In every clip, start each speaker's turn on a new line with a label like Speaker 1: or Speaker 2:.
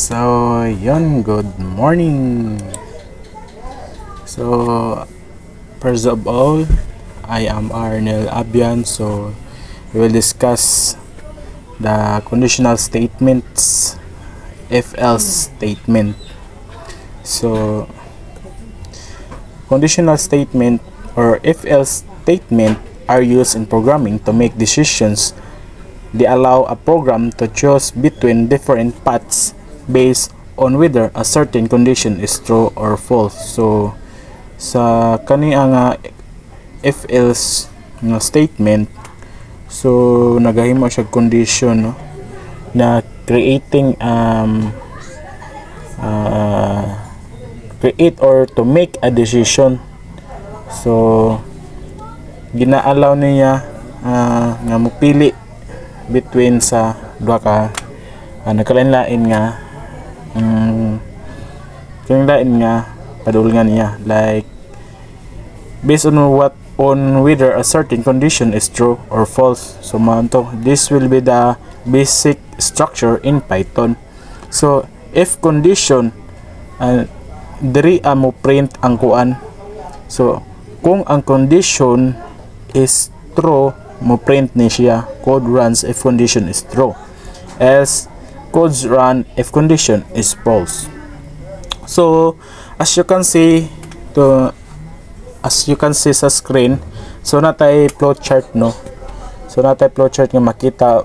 Speaker 1: So, yun, good morning. So, first of all, I am Arnel Abian. So, we will discuss the conditional statements, if else statement. So, conditional statement or if else statement are used in programming to make decisions. They allow a program to choose between different paths based on whether a certain condition is true or false. So sa kaniya nga if else nga statement, so nagahimo siya condition, no, na creating create or to make a decision. So gina-allow niya nga mupili between sa duha ka nagkalain-lain nga kalain-lain nga padulngan niya, like based on whether a certain condition is true or false. So manto, this will be the basic structure in Python. So if condition, diri mo print ang kuan. So kung ang condition is true, mo print ni siya code runs if condition is true, else codes run if condition is false. So as you can see sa screen, so natay flowchart, no. So natay flowchart nga makita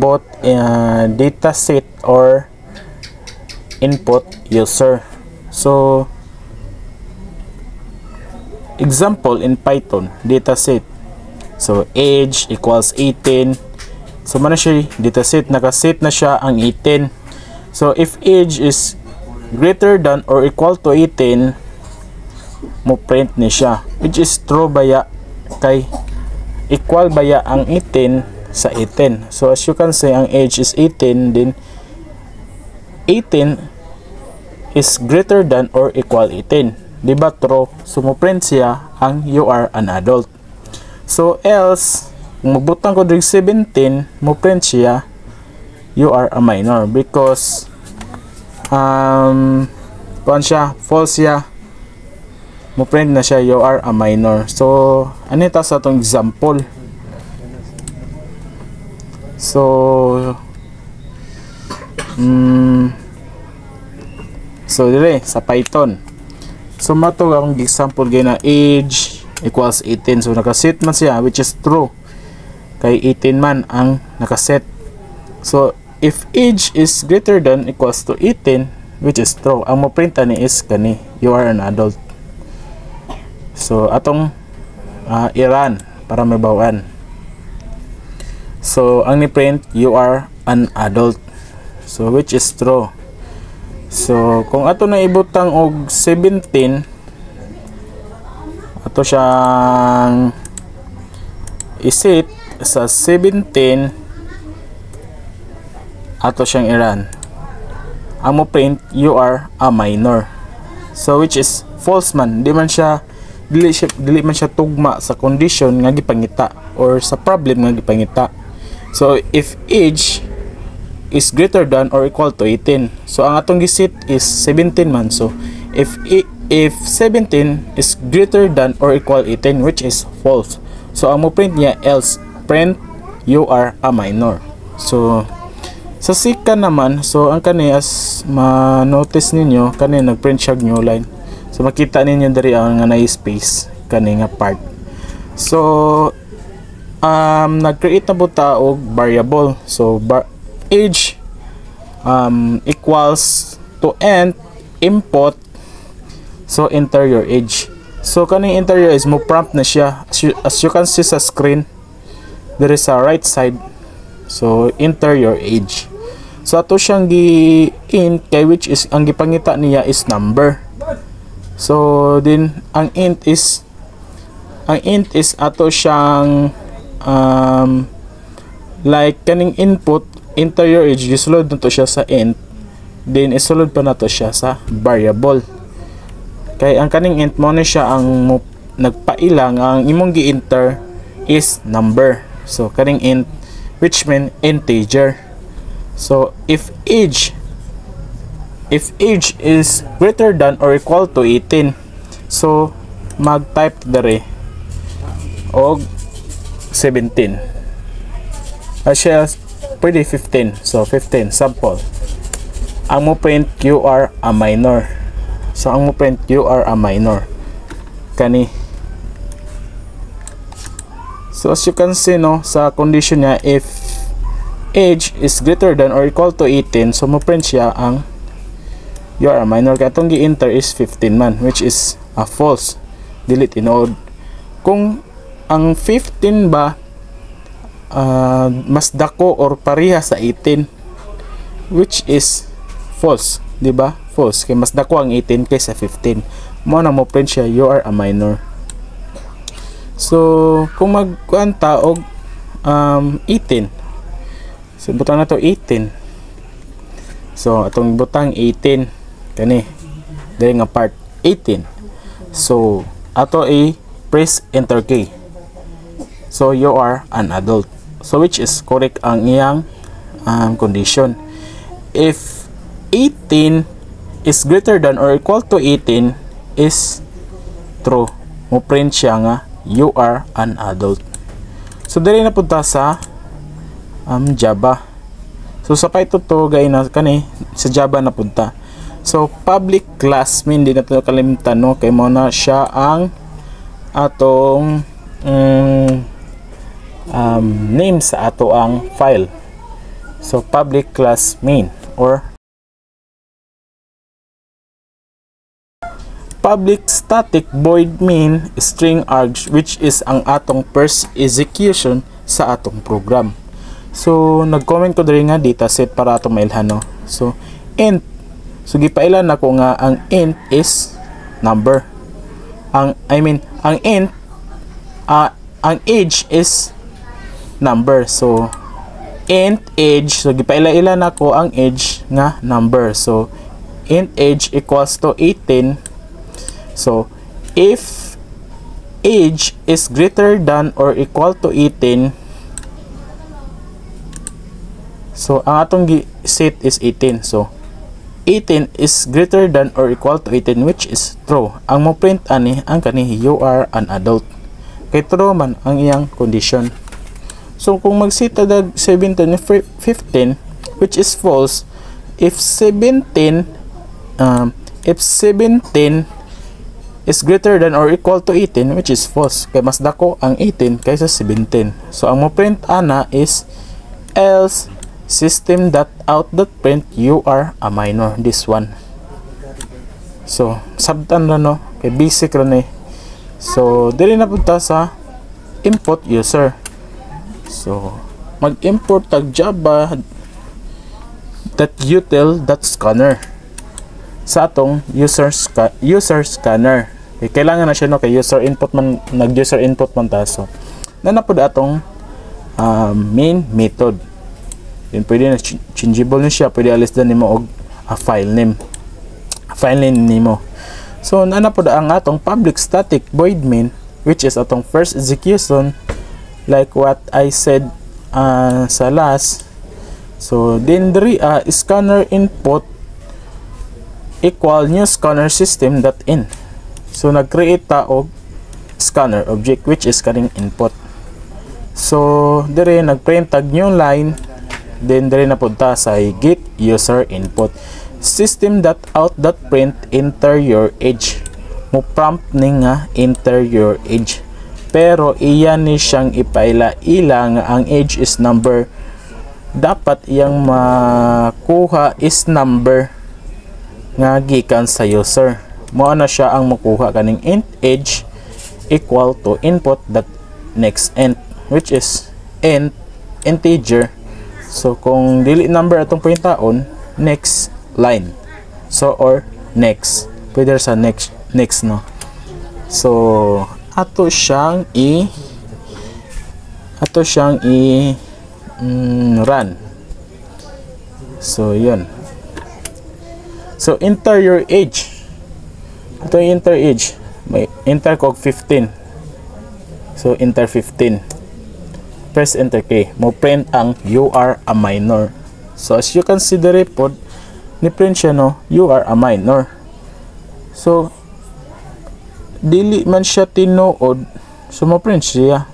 Speaker 1: both data set or input user. So example in Python, data set. So age equals 18. So mana siya dataset, nakaset na siya ang 18. So if age is greater than or equal to 18, mo print ni siya, which is true baya, kay equal baya ang 18 sa 18. So as you can see, ang age is 18, then 18 is greater than or equal 18, diba true? So mo print siya ang you are an adult. So else, kung magbutang ko drig 17, mo print siya you are a minor, because kuan siya, false siya, mo print na siya you are a minor. So anita sa atong example. So so dire sa Python, so mato akong example gay na age equals 18. So nakaset man siya, which is true, kay 18 man ang nakaset. So if age is greater than equals to 18, which is true, ang mo print ni is kani you are an adult. So atong i-run para mabawan. So ang ni print you are an adult, so which is true. So kung ato na ibutang og 17, ato siyang iset sa 17, ato siyang i-run, ang mo print you are a minor. So which is false man, dili man siya tugma sa condition nga gipangita or sa problem nga gipangita. So if age is greater than or equal to 18, so ang atong giset is 17 man. So if 17 is greater than or equal 18, which is false, so ang mo print niya else print you are a minor. So sa second naman, so ang kani as ma-notice ninyo, kani nag-print siya new line. So makita ninyo diri ang nga na space kani nga part. So nag-create na buta og variable. So age equals to end input, so enter your age. So kaning enter your age, mo prompt na siya as you can see sa screen there is a right side. So enter your age. So ato siyang gi-int, kay which is ang gipangita niya is number. So then ang int is ato siyang like kaning input, enter your age, gisulod na to siya sa int, then isulod pa na to siya sa variable. Kay ang kaning int mo na siya ang nagpailang ang imong gi-enter is number. So kaning int, which mean integer. So if age if age is greater than or equal to 18, so mag-type dere og 17. Siya pwede 15, so 15 sample. Ang mo print you are a minor, so ang mo print you are a minor kani. So as you can see no, sa condition niya, if age is greater than or equal to 18, so mo print siya ang you are a minor. Kaya itong gi-enter is 15 man, which is a false. Dili tinuod. Kung ang 15 ba mas dako or pareha sa 18, which is false, di ba? False kay mas dako ang 18 kaysa 15, mo na mo print siya you are a minor. So kung magkuanta og 18, so butang na to 18, so atong butang 18 kani dili nga part 18, so ato press enter key, so you are an adult, so which is correct ang iyang condition. If 18 is greater than or equal to 18 is true, mo print siya nga you are an adult. So dili na punta sa Java. So sa Python to gay na kani sa Java na punta. So public class mean di na to kalimutan no, kay mo na siya ang atong name sa ato ang file. So public class main or public static void main string args, which is ang atong first execution sa atong program. So nag-comment ko diri nga dataset para atong mailhan no. So int, so gipailan nako nga ang int is number. Ang int ang age is number. So int age, so gipaila-ila nako ang age nga number. So int age equals to 18. So if age is greater than or equal to 18, so ang atong set is 18. So 18 is greater than or equal to 18, which is true. Ang mo print ani ang kani you are an adult. Kay true man ang iyang condition. So kung magsita dag 17 15, which is false, if 17 is greater than or equal to 18, which is false, kay mas dako ang 18 kaysa 17. So ang mo print ana is else system.out.print you are a minor, this one. So sabtan na no, kay basic ra ni. So dili na punta sa input user. So mag-import tag java.util.scanner sa atong user scanner. Kailangan na siya no, kay user input man, nag-user input man ta. So nanapod atong main method. Then pwede na changeable na siya, pwede alis din nimo og file name nimo. So nanapod ang atong public static void main, which is atong first execution, like what I said sa last. So then diri scanner input equal new scanner system.in. So nag-create ta og scanner object, which is kaning input. So dire nag-print tag new line, then dire na punta sa get user input system.out.print enter your age. Mo prompt ni nga enter your age, pero iyan ni siyang ipaila-ila nga ang age is number. Dapat iyang makuha is number nga gikan sa user. Mo na siya ang makuha kaning int age equal to input that next int, which is int integer. So kung dili number atong printaon, next line, so or next, pwede sa next no. So ato siyang run. So yun. So enter your age. Ito yung enter age. May enter ko 15. So enter 15. Press enter key. Mo print ang you are a minor. So as you can see the report, ni print siya no, you are a minor. So dili man siya tinuod, so mo print siya.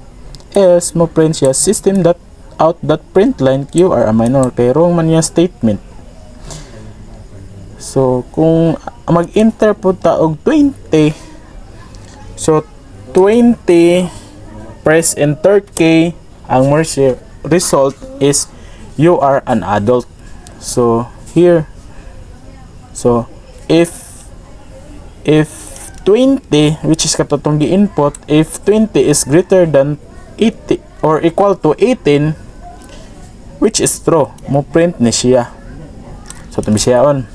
Speaker 1: Else mo print siya system that out that print line you are a minor, kay wrong man yung statement. So kung mag-enter po ta og 20, so 20 press enter key, ang result is you are an adult. So here, so if 20, which is katotong gi-input, if 20 is greater than 80 or equal to 18, which is true, mo print ni siya. So tabi siya on.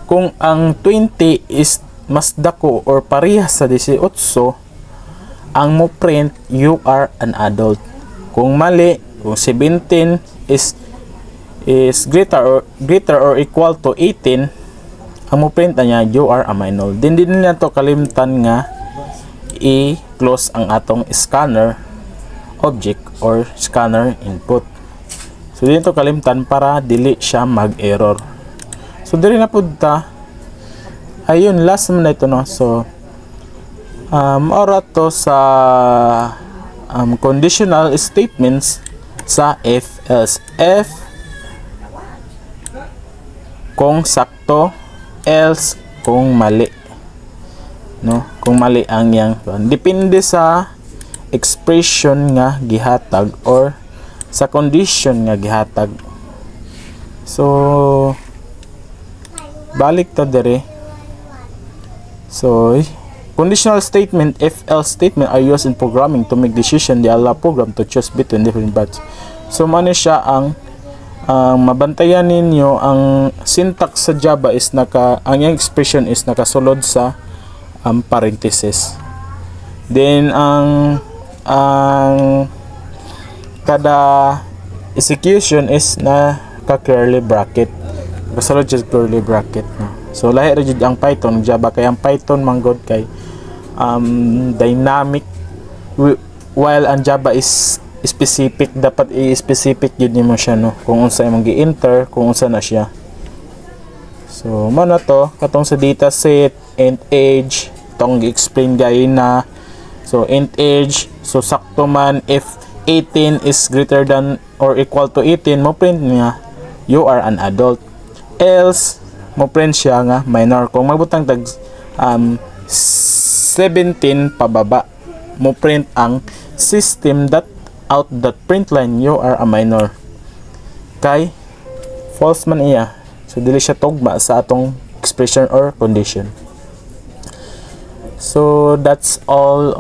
Speaker 1: Kung ang 20 is mas dako or parehas sa 18, ang mo print you are an adult. Kung mali, kung 17 is greater or equal to 18, ang mo print niya you are a minor. Din nila to kalimtan nga i-close ang atong scanner object or scanner input. So dito kalimtan para dili siya mag-error. So diri na pud ta. Ayun, last man na ito no. So ora to sa conditional statements sa if else. If kung sakto, else kung mali, no, kung mali ang yang depende sa expression nga gihatag or sa condition nga gihatag. So balik ta dire. So conditional statement, if else statement are used in programming to make decision. They allow program to choose between different paths. So mano siya ang mabantayan ninyo, ang syntax sa Java is ang yung expression is nakasulod sa parenthesis. Then ang kada execution is curly bracket. Nakasulod sa curly bracket, no? So lahi ra jud ang Python, Java kay ang Python manggod kay dynamic, while ang Java is specific. Dapat i-specific yun mo siya, no, kung unsa imong gi-enter, kung unsa na siya. So mo na to katong sa data set, int age, tong gi-explain gayon na. So int age, so sakto man if 18 is greater than or equal to 18, mo print niya you are an adult. Else mo print siya nga minor. Kung magbutang tag 17 pababa, mo print ang system that out that print line you are a minor. Kay false man iya, so dili siya tugma sa atong expression or condition. So that's all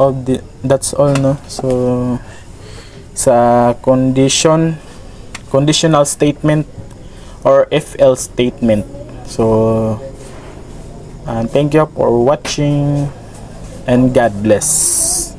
Speaker 1: no. So sa conditional statement or if else statement. So thank you for watching and God bless.